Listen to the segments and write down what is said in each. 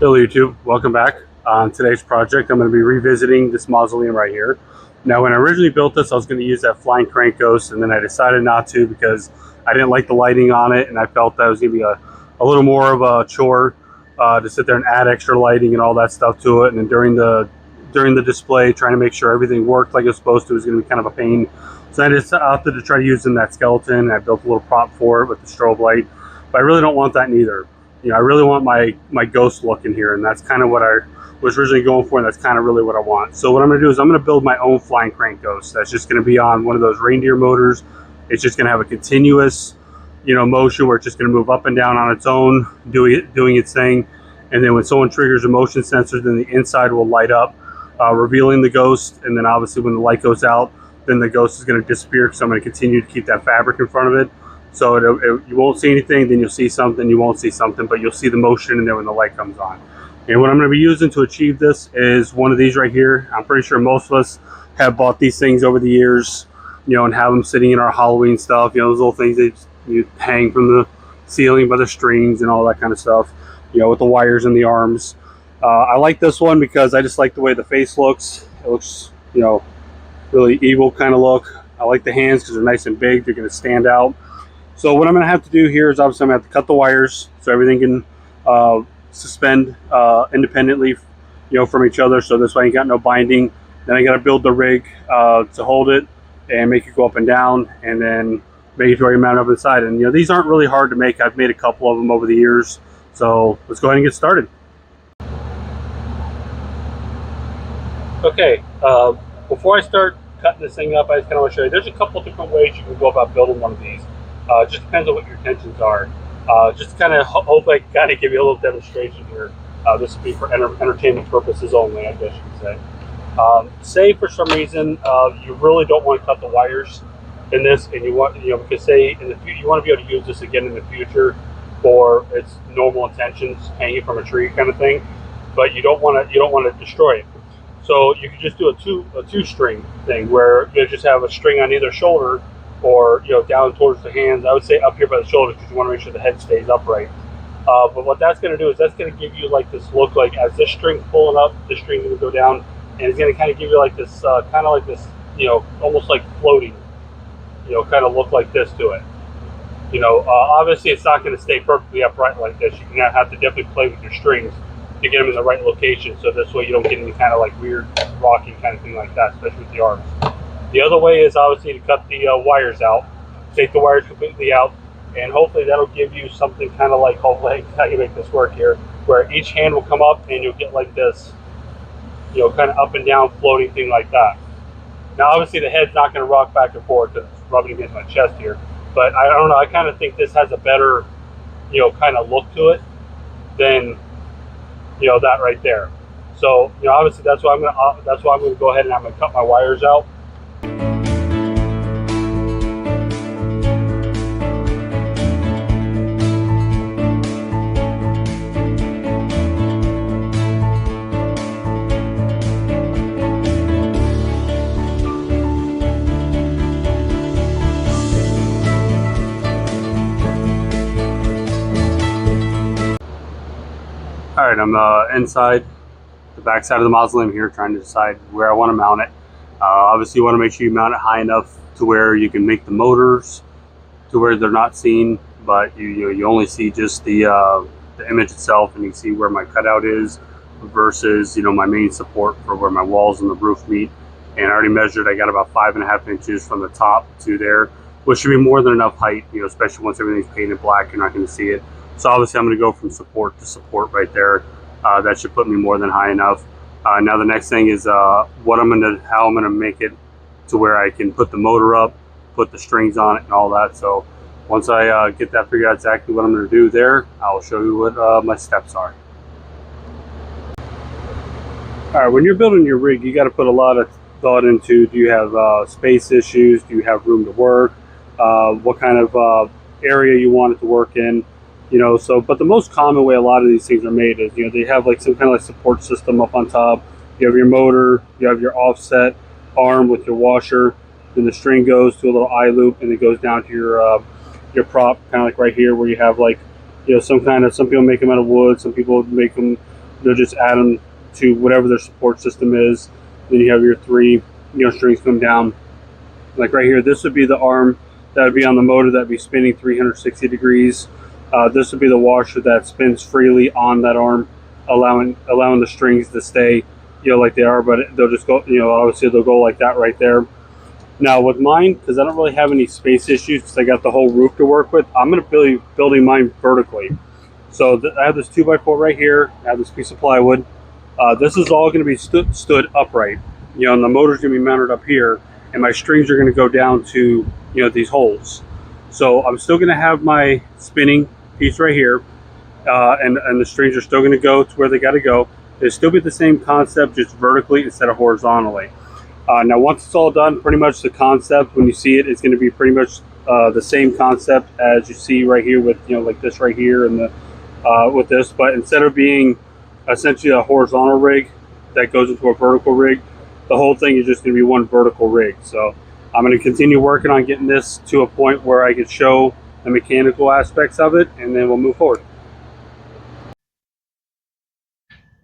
Hello YouTube, welcome back. On today's project, I'm going to be revisiting this mausoleum right here. Now when I originally built this, I was going to use that flying crank ghost, and then I decided not to because I didn't like the lighting on it, and I felt that it was going to be a little more of a chore to sit there and add extra lighting and all that stuff to it. And then during the display, trying to make sure everything worked like it was supposed to was going to be kind of a pain. So I just opted to try using that skeleton, and I built a little prop for it with the strobe light. But I really don't want that neither. I really want my ghost look in here, and that's kind of what I was originally going for, and that's kind of really what I want. So what I'm going to do is I'm going to build my own flying crank ghost. That's just going to be on one of those reindeer motors. It's just going to have a continuous, motion where it's just going to move up and down on its own, doing its thing. And then when someone triggers a motion sensor, then the inside will light up, revealing the ghost. And then obviously when the light goes out, then the ghost is going to disappear, because I'm going to continue to keep that fabric in front of it. So you won't see anything, then you'll see something, you won't see something, but you'll see the motion in there when the light comes on. And what I'm going to be using to achieve this is one of these right here. I'm pretty sure most of us have bought these things over the years, and have them sitting in our Halloween stuff, those little things that you hang from the ceiling by the strings and all that kind of stuff, with the wires and the arms. I like this one because I just like the way the face looks. It looks, really evil kind of look. I like the hands because they're nice and big. They're going to stand out. So what I'm going to have to do here is obviously I'm going to have to cut the wires so everything can suspend independently, from each other. So this way I ain't got no binding. Then I got to build the rig to hold it and make it go up and down, and then make it where you mount up inside. And these aren't really hard to make. I've made a couple of them over the years. So let's go ahead and get started. Okay, before I start cutting this thing up, I just kind of want to show you there's a couple different ways you can go about building one of these. It just depends on what your intentions are. Just kind of hope I kind of give you a little demonstration here. This will be for entertainment purposes only, I guess you could say. Say for some reason you really don't want to cut the wires in this, and you want, because say in the future you want to be able to use this again in the future for its normal intentions, hanging from a tree kind of thing, but you don't want to destroy it. So you can just do a two string thing where you just have a string on either shoulder, or down towards the hands. I would say up here by the shoulders, because you want to make sure the head stays upright. But what that's going to do is that's going to give you like this look, like as this string's pulling up, this string going to go down, and it's going to kind of give you like this, kind of like this, almost like floating, kind of look like this to it. Obviously it's not going to stay perfectly upright like this. You're going to have to definitely play with your strings to get them in the right location, so this way you don't get any kind of like weird rocking kind of thing like that, especially with the arms. The other way is obviously to cut the wires out, take the wires completely out, and hopefully that'll give you something kind of like, hopefully how you make this work here, where each hand will come up and you'll get like this, kind of up and down floating thing like that. Now obviously the head's not going to rock back and forth because it's rubbing against my chest here, but I don't know, I kind of think this has a better, kind of look to it than, that right there. So, obviously that's why I'm going to go ahead and I'm going to cut my wires out. All right, I'm inside the back side of the mausoleum here, trying to decide where I want to mount it. Obviously you want to make sure you mount it high enough to where you can make the motors to where they're not seen, but you only see just the image itself, and you can see where my cutout is versus my main support for where my walls and the roof meet. And I already measured, I got about 5.5 inches from the top to there, which should be more than enough height, especially once everything's painted black, you're not going to see it. So obviously I'm going to go from support to support right there. That should put me more than high enough. Now the next thing is how I'm going to make it to where I can put the motor up, put the strings on it and all that. So once I get that figured out exactly what I'm going to do there, I'll show you what my steps are. All right, when you're building your rig, you got to put a lot of thought into, do you have space issues? Do you have room to work? What kind of area you want it to work in? But the most common way a lot of these things are made is, they have like some kind of like support system up on top. You have your motor, you have your offset arm with your washer, then the string goes to a little eye loop, and it goes down to your prop, kind of like right here, where you have like, some people make them out of wood, some people make them they'll just add them to whatever their support system is. Then you have your three, strings come down. Like right here, this would be the arm that would be on the motor that would be spinning 360 degrees. This would be the washer that spins freely on that arm, allowing the strings to stay, like they are, but they'll just go, obviously they'll go like that right there. Now with mine, because I don't really have any space issues, because I got the whole roof to work with, I'm going to be building mine vertically. So I have this 2x4 right here. I have this piece of plywood. This is all going to be stood upright, and the motor's going to be mounted up here, and my strings are going to go down to, these holes. So I'm still going to have my spinning piece right here, and the strings are still going to go to where they got to go. It'll still be the same concept, just vertically instead of horizontally. Now once it's all done, pretty much the concept, when you see it, it's going to be pretty much the same concept as you see right here with, like this right here and the with this, but instead of being essentially a horizontal rig that goes into a vertical rig, the whole thing is just going to be one vertical rig. So I'm going to continue working on getting this to a point where I can show the mechanical aspects of it, and then we'll move forward.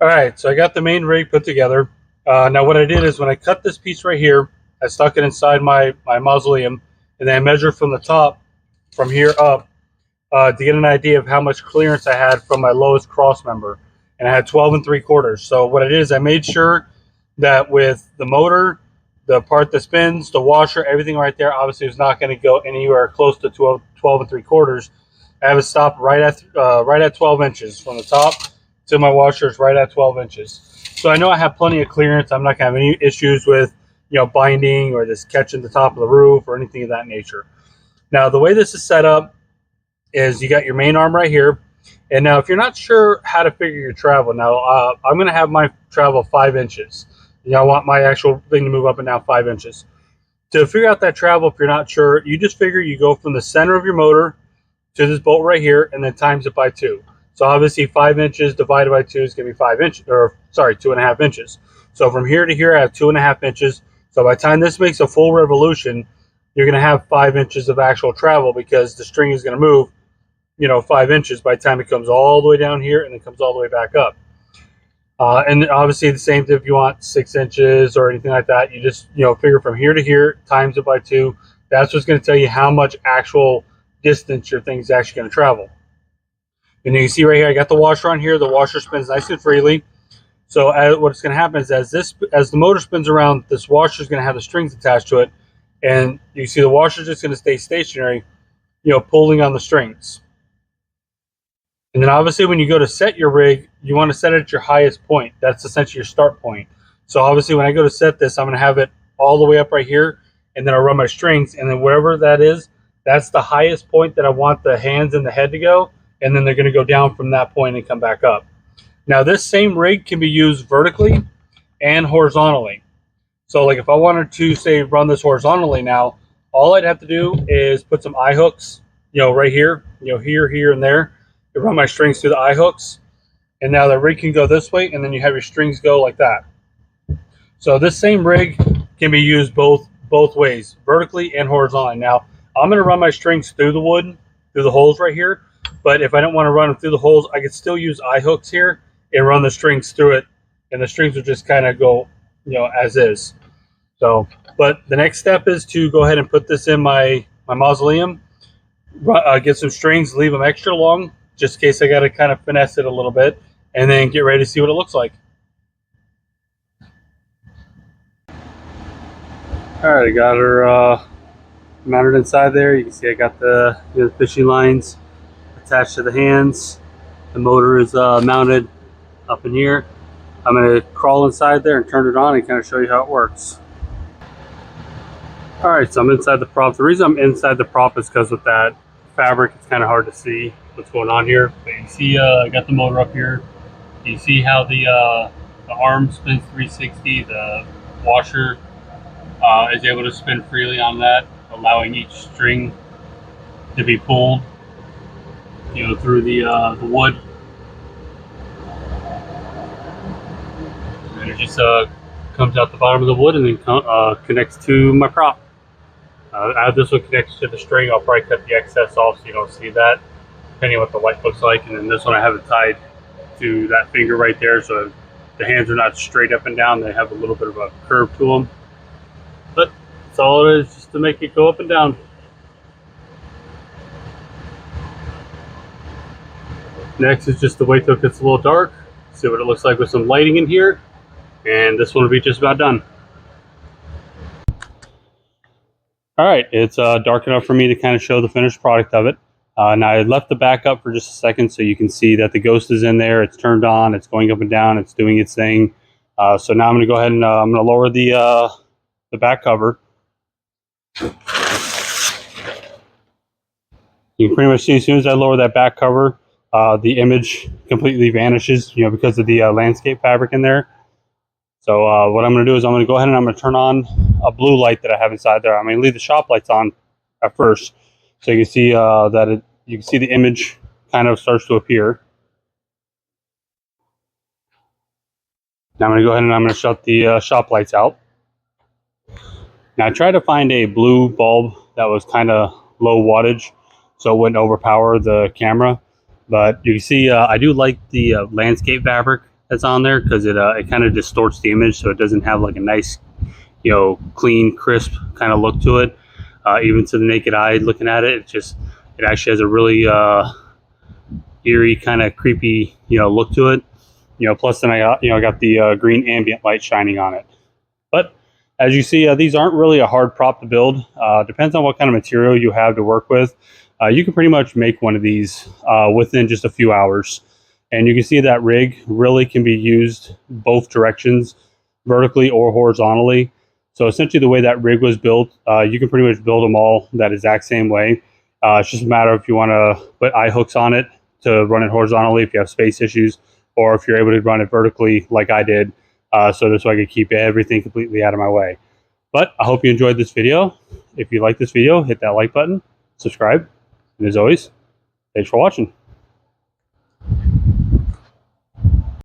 All right, so I got the main rig put together. Now what I did is when I cut this piece right here, I stuck it inside my mausoleum, and then I measured from the top, from here up, to get an idea of how much clearance I had from my lowest cross member. And I had 12 3/4. So what it is, I made sure that with the motor, the part that spins, the washer, everything right there, obviously is not going to go anywhere close to 12 3/4. I have it stopped right at 12 inches from the top to my washer is right at 12 inches. So I know I have plenty of clearance. I'm not going to have any issues with, binding or just catching the top of the roof or anything of that nature. Now, the way this is set up is you got your main arm right here. And now if you're not sure how to figure your travel, now I'm going to have my travel 5 inches. I want my actual thing to move up and down 5 inches. To figure out that travel, if you're not sure, you just figure you go from the center of your motor to this bolt right here and then times it by 2. So obviously 5 inches divided by 2 is going to be 5 inches, or sorry, 2.5 inches. So from here to here, I have 2.5 inches. So by the time this makes a full revolution, you're going to have 5 inches of actual travel because the string is going to move, 5 inches by the time it comes all the way down here and then comes all the way back up. And obviously the same thing if you want 6 inches or anything like that. You just, figure from here to here, times it by 2. That's what's going to tell you how much actual distance your thing's actually going to travel. And you can see right here, I got the washer on here. The washer spins nice and freely. So what's going to happen is as the motor spins around, this washer is going to have the strings attached to it. And you see the washer is just going to stay stationary, pulling on the strings. And then obviously when you go to set your rig, you want to set it at your highest point. That's essentially your start point. So obviously when I go to set this, I'm going to have it all the way up right here. And then I'll run my strings. And then wherever that is, that's the highest point that I want the hands and the head to go. And then they're going to go down from that point and come back up. Now this same rig can be used vertically and horizontally. So like if I wanted to say run this horizontally now, all I'd have to do is put some eye hooks, right here, here, and there. You run my strings through the eye hooks, and now the rig can go this way, and then you have your strings go like that. So this same rig can be used both ways, vertically and horizontally. Now I'm going to run my strings through the wood, through the holes right here. But if I don't want to run them through the holes, I could still use eye hooks here and run the strings through it, and the strings will just kind of go, as is. So, but the next step is to go ahead and put this in my mausoleum, get some strings, leave them extra long, just in case I got to kind of finesse it a little bit, and then get ready to see what it looks like. All right, I got her mounted inside there. You can see I got the fishing lines attached to the hands. The motor is mounted up in here. I'm going to crawl inside there and turn it on and kind of show you how it works. Alright, so I'm inside the prop. The reason I'm inside the prop is because with that fabric, it's kind of hard to see what's going on here. But you see, I got the motor up here. You see how the arm spins 360. The washer is able to spin freely on that, allowing each string to be pulled, through the wood. And it just comes out the bottom of the wood and then connects to my prop. This one connects to the string. I'll probably cut the excess off so you don't see that, depending on what the light looks like. And then this one I have it tied to that finger right there, so the hands are not straight up and down. They have a little bit of a curve to them. But that's all it is, just to make it go up and down. Next is just to wait till it gets a little dark, see what it looks like with some lighting in here, and this one will be just about done. All right, it's dark enough for me to kind of show the finished product of it. Now I left the back up for just a second so you can see that the Ghost is in there. It's turned on, it's going up and down, it's doing its thing. So now I'm going to go ahead and I'm going to lower the back cover. You can pretty much see as soon as I lower that back cover, the image completely vanishes, because of the landscape fabric in there. So what I'm going to do is I'm going to go ahead and I'm going to turn on a blue light that I have inside there. I'm going to leave the shop lights on at first, so you can see you can see the image kind of starts to appear. Now I'm going to go ahead and I'm going to shut the shop lights out. Now I tried to find a blue bulb that was kind of low wattage, so it wouldn't overpower the camera. But you can see I do like the landscape fabric that's on there, because it kind of distorts the image, so it doesn't have like a nice, clean, crisp kind of look to it. Even to the naked eye looking at it, it actually has a really eerie, kind of creepy, look to it. Plus then I got the green ambient light shining on it. But as you see, these aren't really a hard prop to build. Depends on what kind of material you have to work with. You can pretty much make one of these within just a few hours. And you can see that rig really can be used both directions, vertically or horizontally. So essentially the way that rig was built, you can pretty much build them all that exact same way. It's just a matter of if you want to put eye hooks on it to run it horizontally if you have space issues, or if you're able to run it vertically like I did, so this way I could keep everything completely out of my way. But I hope you enjoyed this video. If you like this video, hit that like button, subscribe, and as always, thanks for watching.